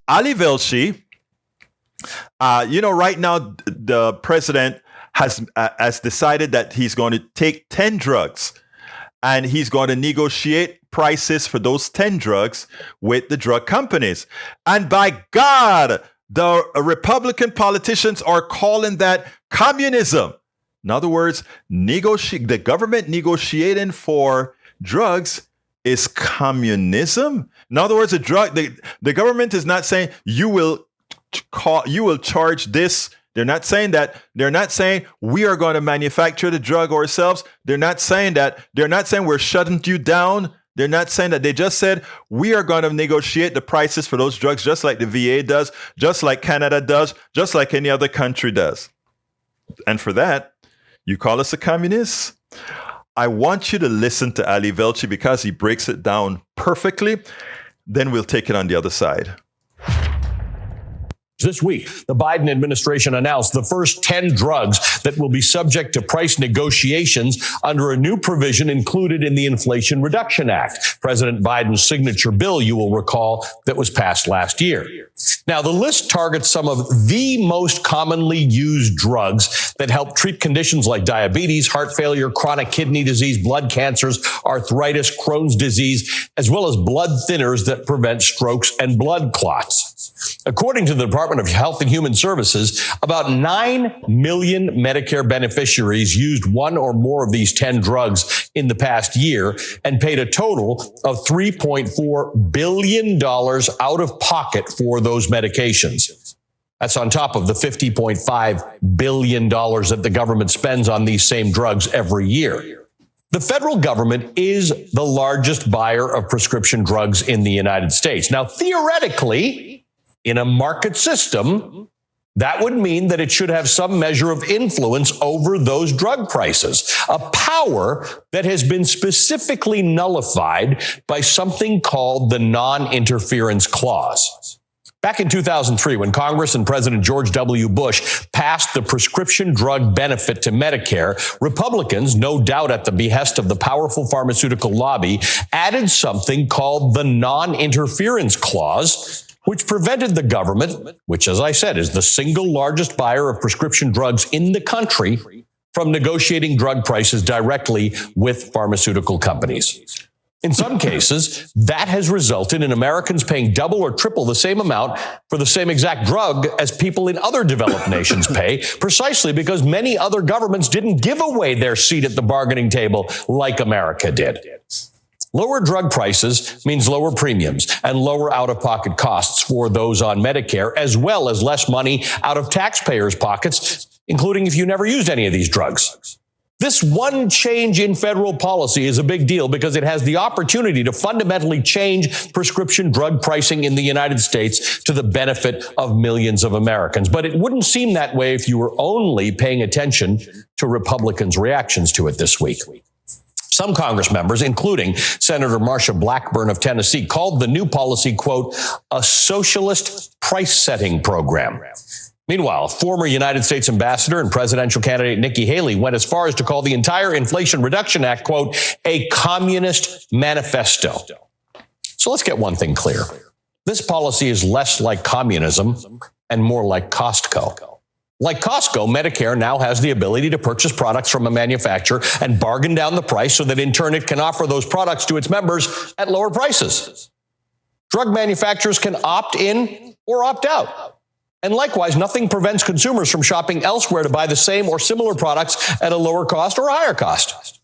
Ali Velshi, right now the president has decided that he's going to take 10 drugs and he's going to negotiate prices for those 10 drugs with the drug companies. And by God, the Republican politicians are calling that communism. In other words, the government negotiating for drugs is communism. In other words, the government is not saying you will charge this. They're not saying that. They're not saying we are going to manufacture the drug ourselves. They're not saying that. They're not saying we're shutting you down. They're not saying that. They just said we are going to negotiate the prices for those drugs just like the VA does, just like Canada does, just like any other country does. And for that, you call us a communist? I want you to listen to Ali Velshi because he breaks it down perfectly. Then we'll take it on the other side. This week, the Biden administration announced the first 10 drugs that will be subject to price negotiations under a new provision included in the Inflation Reduction Act, President Biden's signature bill, you will recall, that was passed last year. Now, the list targets some of the most commonly used drugs that help treat conditions like diabetes, heart failure, chronic kidney disease, blood cancers, arthritis, Crohn's disease, as well as blood thinners that prevent strokes and blood clots. According to the Department of Health and Human Services, about 9 million Medicare beneficiaries used one or more of these 10 drugs in the past year and paid a total of $3.4 billion out of pocket for those medications. That's on top of the $50.5 billion that the government spends on these same drugs every year. The federal government is the largest buyer of prescription drugs in the United States. Now, theoretically, in a market system, that would mean that it should have some measure of influence over those drug prices, a power that has been specifically nullified by something called the non-interference clause. Back in 2003, when Congress and President George W. Bush passed the prescription drug benefit to Medicare, Republicans, no doubt at the behest of the powerful pharmaceutical lobby, added something called the non-interference clause, which prevented the government, which, as I said, is the single largest buyer of prescription drugs in the country, from negotiating drug prices directly with pharmaceutical companies. In some cases, that has resulted in Americans paying double or triple the same amount for the same exact drug as people in other developed nations pay, precisely because many other governments didn't give away their seat at the bargaining table like America did. Lower drug prices means lower premiums and lower out-of-pocket costs for those on Medicare, as well as less money out of taxpayers' pockets, including if you never used any of these drugs. This one change in federal policy is a big deal because it has the opportunity to fundamentally change prescription drug pricing in the United States to the benefit of millions of Americans. But it wouldn't seem that way if you were only paying attention to Republicans' reactions to it this week. Some Congress members, including Senator Marsha Blackburn of Tennessee, called the new policy, quote, a socialist price-setting program. Meanwhile, former United States ambassador and presidential candidate Nikki Haley went as far as to call the entire Inflation Reduction Act, quote, a communist manifesto. So let's get one thing clear. This policy is less like communism and more like Costco. Like Costco, Medicare now has the ability to purchase products from a manufacturer and bargain down the price so that in turn it can offer those products to its members at lower prices. Drug manufacturers can opt in or opt out. And likewise, nothing prevents consumers from shopping elsewhere to buy the same or similar products at a lower cost or a higher cost.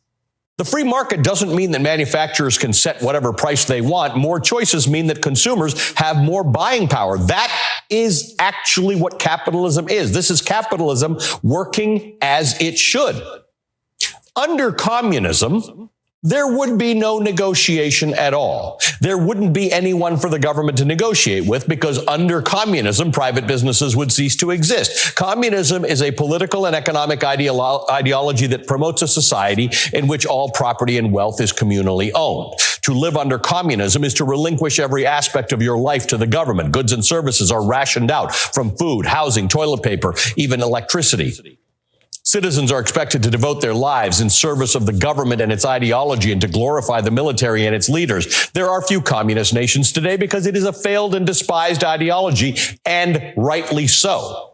The free market doesn't mean that manufacturers can set whatever price they want. More choices mean that consumers have more buying power. That is actually what capitalism is. This is capitalism working as it should. Under communism, there would be no negotiation at all. There wouldn't be anyone for the government to negotiate with because under communism, private businesses would cease to exist. Communism is a political and economic ideology that promotes a society in which all property and wealth is communally owned. To live under communism is to relinquish every aspect of your life to the government. Goods and services are rationed out from food, housing, toilet paper, even electricity. Citizens are expected to devote their lives in service of the government and its ideology and to glorify the military and its leaders. There are few communist nations today because it is a failed and despised ideology, and rightly so.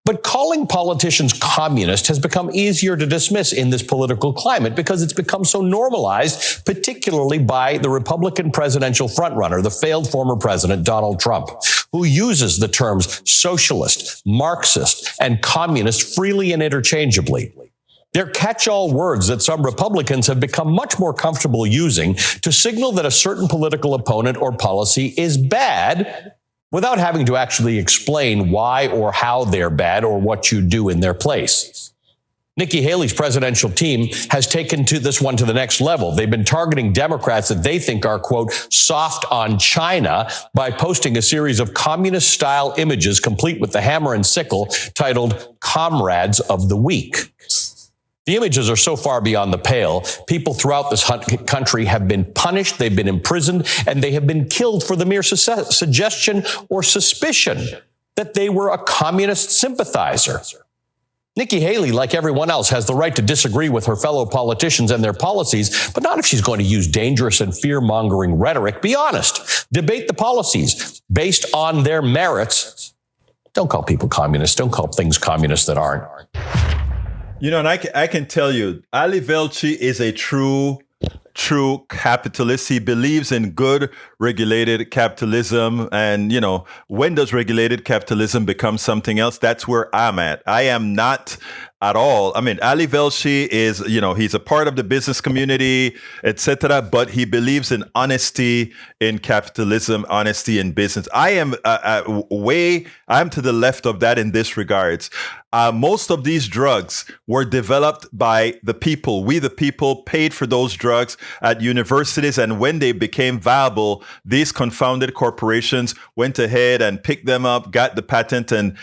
But calling politicians communist has become easier to dismiss in this political climate because it's become so normalized, particularly by the Republican presidential frontrunner, the failed former president, Donald Trump, who uses the terms socialist, Marxist, and communist freely and interchangeably. They're catch-all words that some Republicans have become much more comfortable using to signal that a certain political opponent or policy is bad, without having to actually explain why or how they're bad or what you do in their place. Nikki Haley's presidential team has taken this one to the next level. They've been targeting Democrats that they think are, quote, soft on China by posting a series of communist-style images complete with the hammer and sickle titled Comrades of the Week. The images are so far beyond the pale. People throughout this country have been punished, they've been imprisoned, and they have been killed for the mere suggestion or suspicion that they were a communist sympathizer. Nikki Haley, like everyone else, has the right to disagree with her fellow politicians and their policies, but not if she's going to use dangerous and fear-mongering rhetoric. Be honest. Debate the policies based on their merits. Don't call people communists. Don't call things communist that aren't. You know, and I can tell you, Ali Velshi is a true capitalist. He believes in good regulated capitalism. And, you know, when does regulated capitalism become something else? That's where I'm at. I am not at all. I mean, Ali Velshi is, you know, he's a part of the business community, etc., but he believes in honesty in capitalism, honesty in business. I am I'm to the left of that in this regards. Most of these drugs were developed by the people. We, the people, paid for those drugs at universities. And when they became viable, these confounded corporations went ahead and picked them up, got the patent and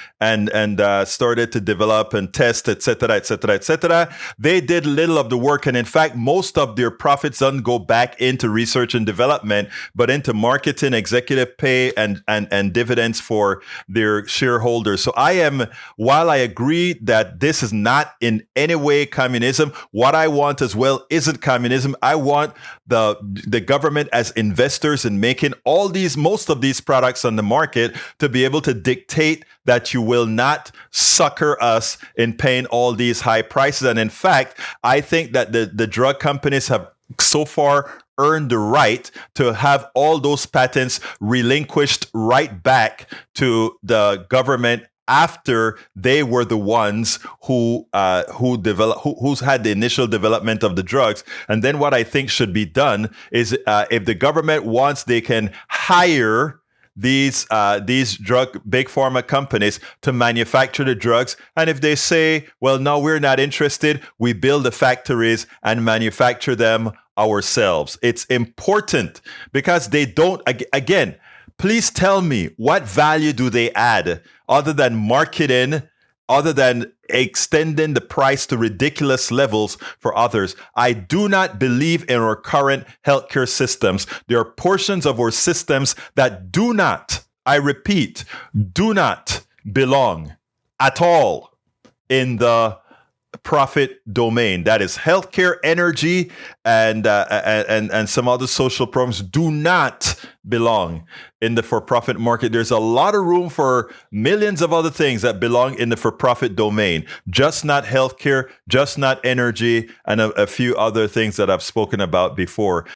started to develop and test, etc., etc., etc. They did little of the work. And in fact, most of their profits doesn't go back into research and development, but into marketing, executive pay, and dividends for their shareholders. So while I agree that this is not in any way communism, what I want as well isn't communism. I want the government as investors in making most of these products on the market to be able to dictate that you will not sucker us in paying all these high prices. And in fact, I think that the drug companies have so far earned the right to have all those patents relinquished right back to the government after they were the ones who's had the initial development of the drugs. And then what I think should be done is if the government wants, they can hire these big pharma companies to manufacture the drugs. And if they say, well, no, we're not interested, we build the factories and manufacture them ourselves. It's important because they don't, again, please tell me, what value do they add other than marketing, other than extending the price to ridiculous levels for others? I do not believe in our current healthcare systems. There are portions of our systems that do not, I repeat, do not belong at all in the profit domain. That is healthcare, energy, and some other social programs do not belong in the for-profit market. There's a lot of room for millions of other things that belong in the for-profit domain, just not healthcare, just not energy, and a few other things that I've spoken about before.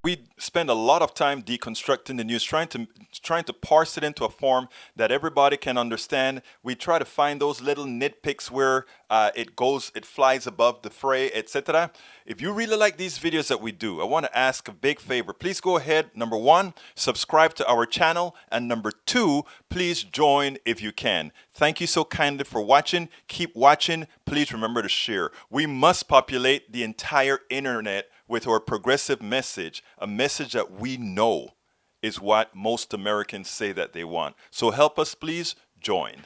We spend a lot of time deconstructing the news, trying to parse it into a form that everybody can understand. We try to find those little nitpicks where it flies above the fray, etc. If you really like these videos that we do, I want to ask a big favor. Please go ahead. Number one, subscribe to our channel. And number two, please join if you can. Thank you so kindly for watching. Keep watching. Please remember to share. We must populate the entire internet with our progressive message, a message that we know is what most Americans say that they want. So help us, please join.